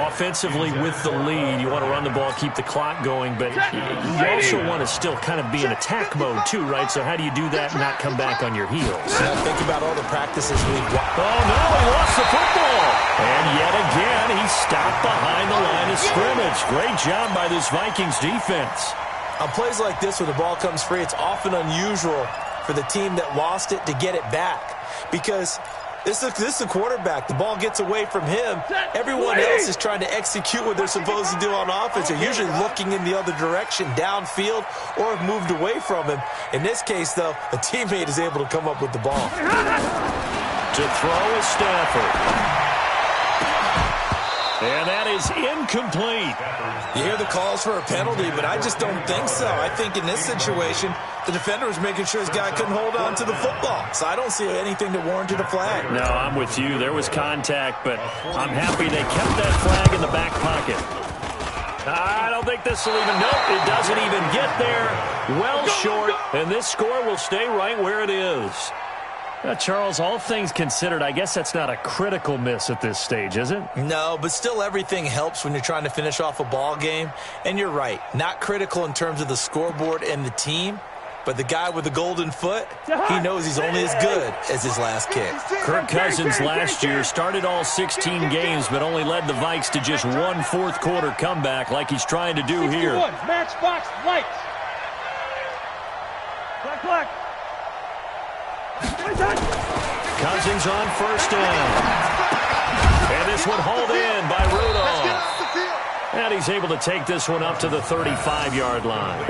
Offensively with the lead, you want to run the ball, keep the clock going, but you also want to still kind of be in attack mode too, right? So how do you do that and not come back on your heels? Think about all the practices we've watched. Oh, no, he lost the football. And yet again, he stopped behind the line of scrimmage. Great job by this Vikings defense. On plays like this where the ball comes free, it's often unusual for the team that lost it to get it back because this is the quarterback. The ball gets away from him. Everyone else is trying to execute what they're supposed to do on offense. They're usually looking in the other direction, downfield, or have moved away from him. In this case, though, a teammate is able to come up with the ball. To throw is Stafford. And that is incomplete. You hear the calls for a penalty, but I just don't think so. I think in this situation, the defender was making sure his guy couldn't hold on to the football. So I don't see anything that warranted a flag. No, I'm with you. There was contact, but I'm happy they kept that flag in the back pocket. I don't think this will even, nope, it doesn't even get there. Well short, and this score will stay right where it is. Charles, all things considered, I guess that's not a critical miss at this stage, is it? No, but still everything helps when you're trying to finish off a ball game. And you're right, not critical in terms of the scoreboard and the team, but the guy with the golden foot, he knows he's only as good as his last kick. Kirk Cousins last year started all 16 games, but only led the Vikes to just one fourth-quarter comeback like he's trying to do here. Matchbox lights. Black. Cousins on first down. And this one hauled in by Rudolph. And he's able to take this one up to the 35-yard line.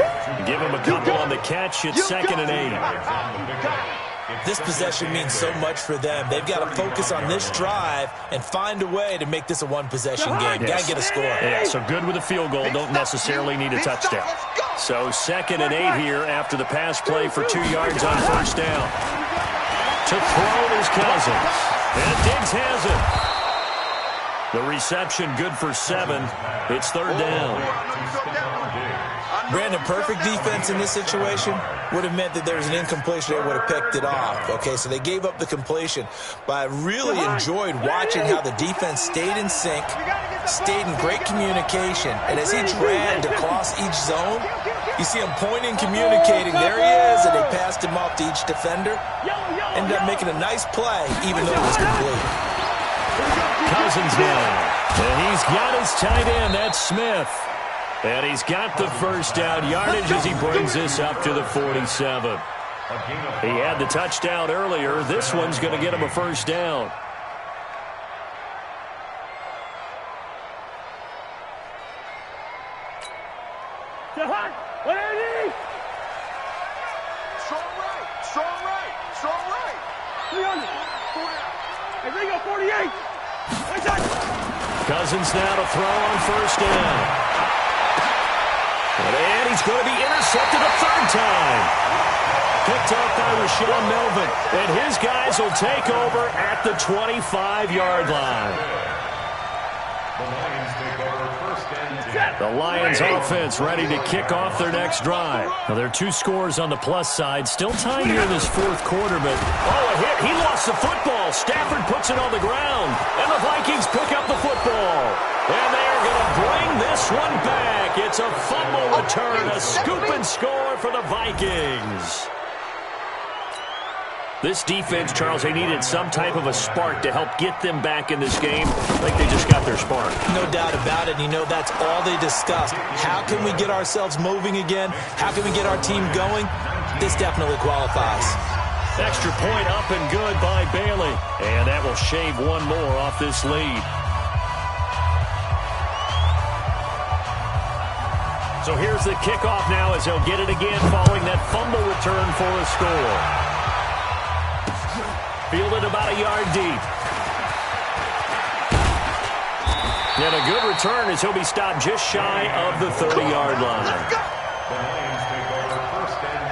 Give him a couple on the catch. It's 2nd and 8. This possession means so much for them. They've got to focus on this drive and find a way to make this a one-possession game. Got to get a score. Yeah, so good with a field goal. Don't necessarily need a touchdown. So 2nd and 8 here after the pass play for 2 yards on first down. To throw is Cousins. And Diggs has it. The reception good for 7. It's 3rd down. Brandon, perfect defense in this situation would have meant that there was an incompletion. They would have picked it off. Okay, so they gave up the completion. But I really enjoyed watching how the defense stayed in sync, stayed in great communication. And as he dragged across each zone, you see him pointing, communicating. There he is, and they passed him off to each defender. Ended up making a nice play, even though it was complete. Cousins now. And he's got his tight end. That's Smith. And he's got the first down yardage as he brings this up to the 47. He had the touchdown earlier. This one's going to get him a first down. Strong right. 300. Hey, Ringo, 48. Cousins now to throw on first down. And he's going to be intercepted a 3rd time. Picked up by Rashawn Melvin. And his guys will take over at the 25-yard line. The Lions offense ready to kick off their next drive. Now, there are 2 scores on the plus side. Still time here in this 4th quarter, but a hit. He lost the football. Stafford puts it on the ground. And the Vikings pick up the football. And they are going to bring this one back. It's a fumble return, a scoop and score for the Vikings. This defense, Charles, they needed some type of a spark to help get them back in this game. I think they just got their spark. No doubt about it. You know, that's all they discussed. How can we get ourselves moving again? How can we get our team going? This definitely qualifies. Extra point up and good by Bailey. And that will shave one more off this lead. So here's the kickoff now as they'll get it again following that fumble return for a score. Fielded about a yard deep. And a good return as he'll be stopped just shy of the 30-yard line. The Lions take over 1st and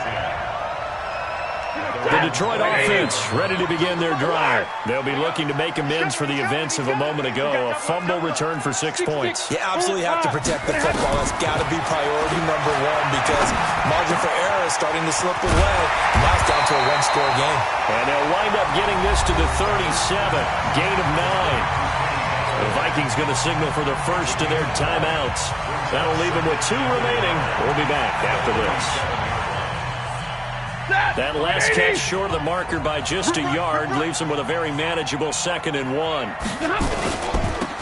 10. The Detroit offense ready to begin their drive. They'll be looking to make amends for the events of a moment ago. A fumble return for 6 points. You absolutely have to protect the football. That's got to be priority number one because margin for error is starting to slip away. Now it's down to a one-score game. And they'll wind up getting this to the 37. Gain of 9. The Vikings going to signal for the first of their timeouts. That'll leave them with 2 remaining. We'll be back after this. That last catch short of the marker by just a yard leaves them with a very manageable 2nd and 1.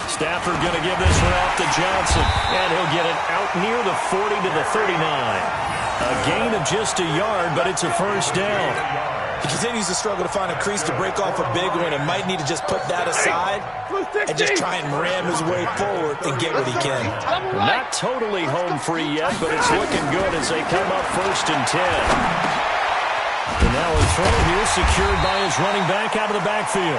Stafford going to give this one off to Johnson, and he'll get it out near the 40 to the 39. A gain of just a yard, but it's a first down. He continues to struggle to find a crease to break off a big one and might need to just put that aside and just try and ram his way forward and get what he can. Not totally home free yet, but it's looking good as they come up 1st and 10. And now a throw here secured by his running back out of the backfield.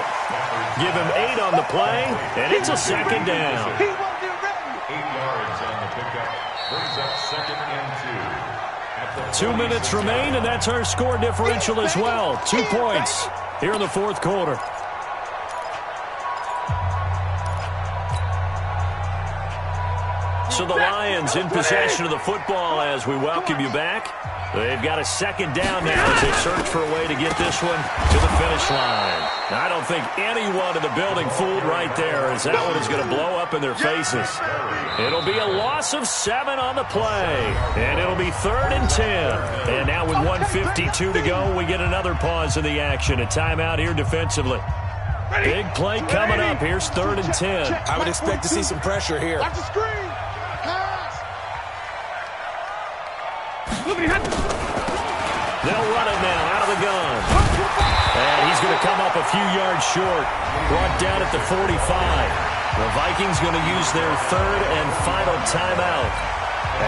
Give him 8 on the play, and it's a 2nd down. 8 yards on the pickup. Brings up 2nd and 2. 2 minutes remain, and that's our score differential as well. 2 points here in the 4th quarter. So the Lions in possession of the football as we welcome you back. They've got a 2nd down now as they search for a way to get this one to the finish line. Now, I don't think anyone in the building fooled right there as that one is going to blow up in their faces. It'll be a loss of 7 on the play, and it'll be 3rd and 10. And now with 1:52 to go, we get another pause in the action. A timeout here defensively. Big play coming up. Here's 3rd and 10. I would expect to see some pressure here. Watch the screen. They'll run it now out of the gun. And he's going to come up a few yards short. Brought down at the 45. The Vikings going to use their 3rd and final timeout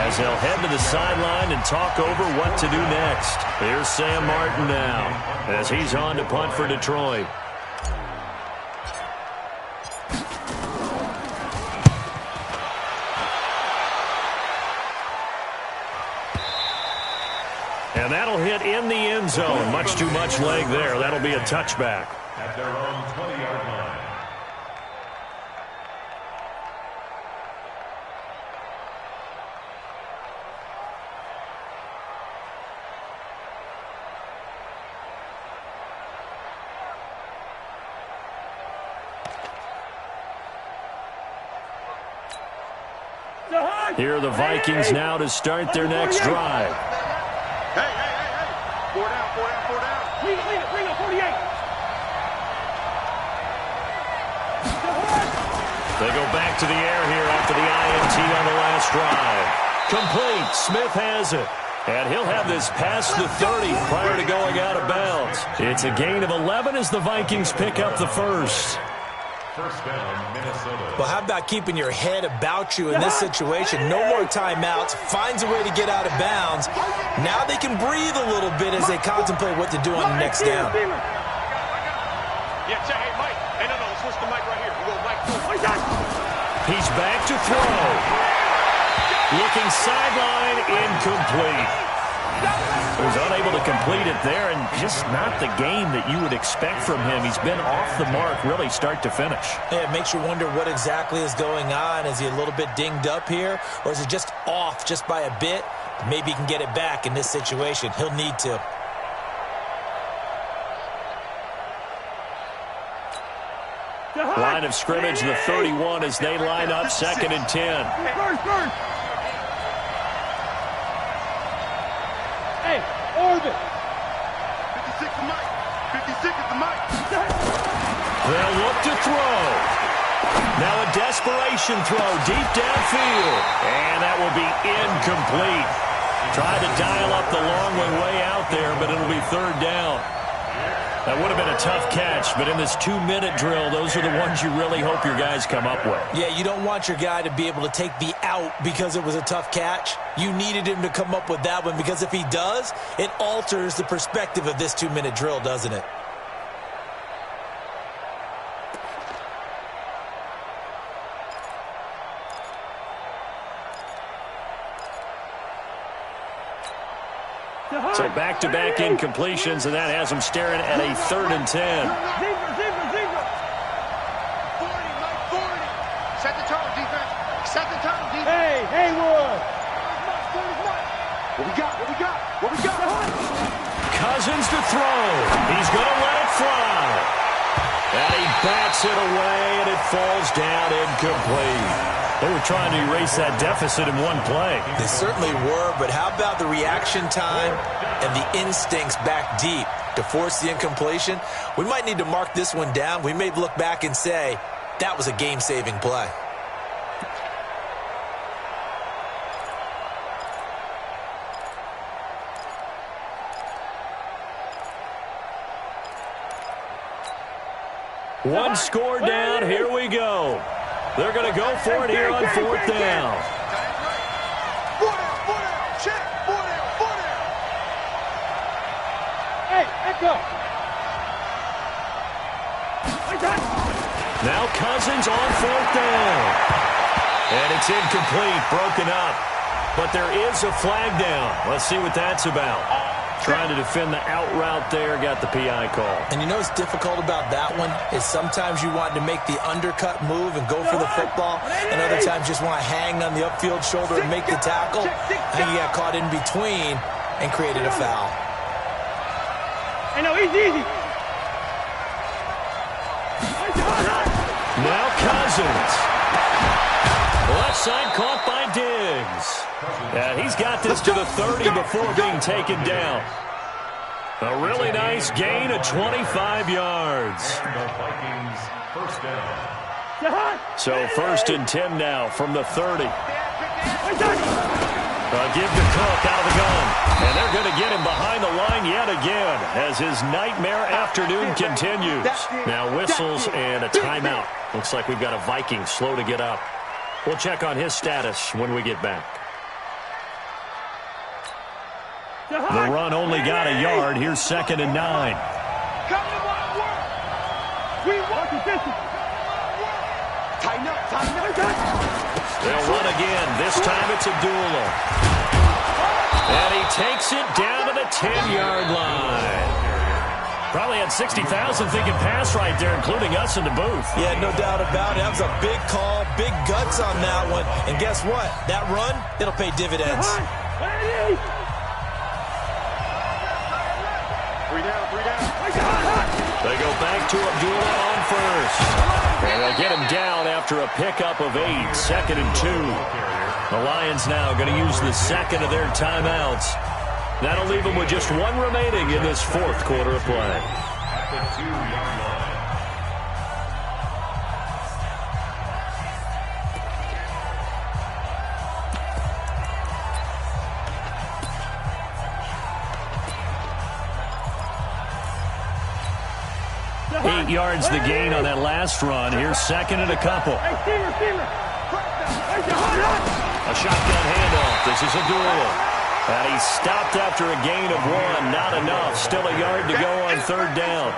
as they'll head to the sideline and talk over what to do next. Here's Sam Martin now as he's on to punt for Detroit. And that'll hit in the end zone. Much too much leg there. That'll be a touchback. At their own 20-yard line. Here are the Vikings now to start their next drive. Hey. 4 down. Bring it, 48. They go back to the air here after the INT on the last drive. Complete. Smith has it. And he'll have this past the 30 prior to going out of bounds. It's a gain of 11 as the Vikings pick up the first. First down, Minnesota. Well, how about keeping your head about you in this situation? No more timeouts. Finds a way to get out of bounds. Now they can breathe a little bit as they contemplate what to do on the next down. Yeah, check. Hey, Mike. Hey, no, let's switch the mic right here. We go Mike. He's back to throw. Looking sideline, incomplete. He was unable to complete it there, and just not the game that you would expect from him. He's been off the mark, really, start to finish. Yeah, it makes you wonder what exactly is going on. Is he a little bit dinged up here, or is he just off just by a bit? Maybe he can get it back in this situation. He'll need to. Line of scrimmage, the 31 as they line up 2nd and 10. Hey, Orbit. 56 the mic. 56 is the mic. They'll look to throw. Now a desperation throw deep downfield. And that will be incomplete. Tried to dial up the long way out there, but it'll be 3rd down. That would have been a tough catch, but in this 2-minute drill, those are the ones you really hope your guys come up with. Yeah, you don't want your guy to be able to take the out because it was a tough catch. You needed him to come up with that one because if he does, it alters the perspective of this 2-minute drill, doesn't it? So back-to-back incompletions, and that has them staring at a 3rd and 10. Set the tone, defense. Set the tone, defense. Hey, Haywood. What we got? What we got? What we got? Cousins to throw. He's going to let it fly. And he backs it away, and it falls down incomplete. They were trying to erase that deficit in one play. They certainly were, but how about the reaction time and the instincts back deep to force the incompletion? We might need to mark this one down. We may look back and say, that was a game-saving play. One score down. Here we go. They're going to go for it here on 4th down. 4 down, check, 4 down. Hey, echo. Now Cousins on 4th down. And it's incomplete, broken up. But there is a flag down. Let's see what that's about. Trying to defend the out route there, got the PI call. And you know what's difficult about that one is sometimes you want to make the undercut move and go for the football, and other times just want to hang on the upfield shoulder and make the tackle. I think he got caught in between and created a foul. I know, easy. Now Cousins. Left side caught by Diggs. And he's got this to the 30 before being taken down. A really nice gain of 25 yards. So 1st and 10 now from the 30. Give to Cook out of the gun. And they're going to get him behind the line yet again as his nightmare afternoon continues. Now whistles and a timeout. Looks like we've got a Viking slow to get up. We'll check on his status when we get back. The run only got a yard. Here's 2nd and 9. Come to my work. We want the distance. Tighten up. They'll run again. This time it's Abdullah. And he takes it down to the 10-yard line. Probably had 60,000 thinking pass right there, including us in the booth. Yeah, no doubt about it. That was a big call, big guts on that one. And guess what? That run, it'll pay dividends. 3 down. They go back to Abdullah on 1st. And they'll get him down after a pickup of 8, 2nd and 2. The Lions now going to use the 2nd of their timeouts. That'll leave them with just 1 remaining in this 4th quarter of play. At the 2-yard line. Eight yards the gain on that last run. Here's 2nd and a couple. Hey, receiver. A shotgun handoff. This is Abdullah. And he stopped after a gain of 1. Not enough. Still a yard to go on 3rd down.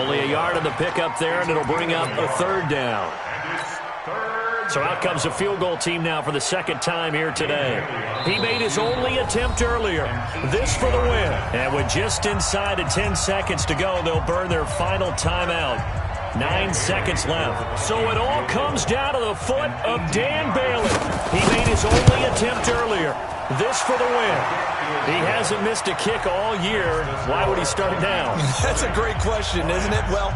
Only a yard on the pickup there, and it'll bring up a 3rd down. So out comes a field goal team now for the 2nd time here today. He made his only attempt earlier. This for the win. And with just inside of 10 seconds to go, they'll burn their final timeout. 9 seconds left. So it all comes down to the foot of Dan Bailey. He made his only attempt earlier. This for the win. He hasn't missed a kick all year. Why would he start now? That's a great question, isn't it? Well,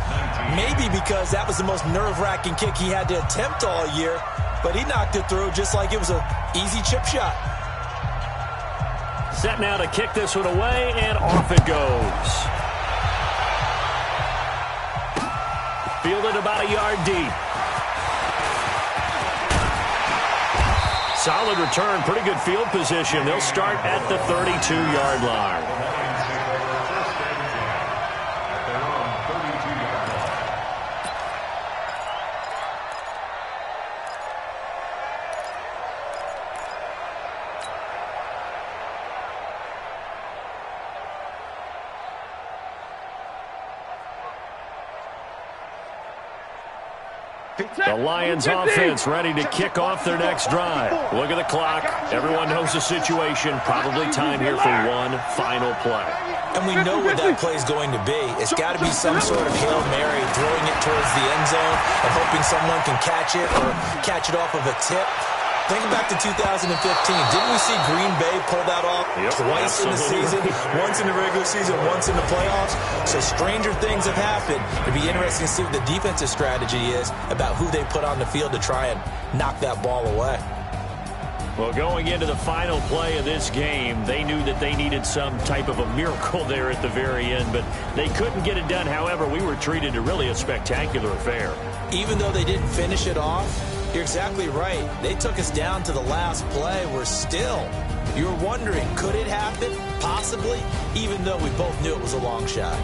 maybe because that was the most nerve-wracking kick he had to attempt all year, but he knocked it through just like it was an easy chip shot. Set now to kick this one away, and off it goes. Fielded about a yard deep. Solid return, pretty good field position. They'll start at the 32-yard line. The Lions offense ready to kick off their next drive. Look at the clock. Everyone knows the situation. Probably time here for one final play. And we know what that play is going to be. It's got to be some sort of Hail Mary, throwing it towards the end zone and hoping someone can catch it or catch it off of a tip. Think back to 2015. Didn't we see Green Bay pull that off twice in the season? Once in the regular season, once in the playoffs. So stranger things have happened. It'd be interesting to see what the defensive strategy is about who they put on the field to try and knock that ball away. Well, going into the final play of this game, they knew that they needed some type of a miracle there at the very end, but they couldn't get it done. However, we were treated to really a spectacular affair. Even though they didn't finish it off, you're exactly right. They took us down to the last play. We're still, you're wondering, could it happen? Possibly, even though we both knew it was a long shot.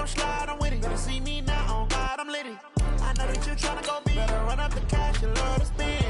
Slide, I'm with it. Better see me now, on God, I'm litty. I know that you tryna go big. Better run up the cash, you love to spend.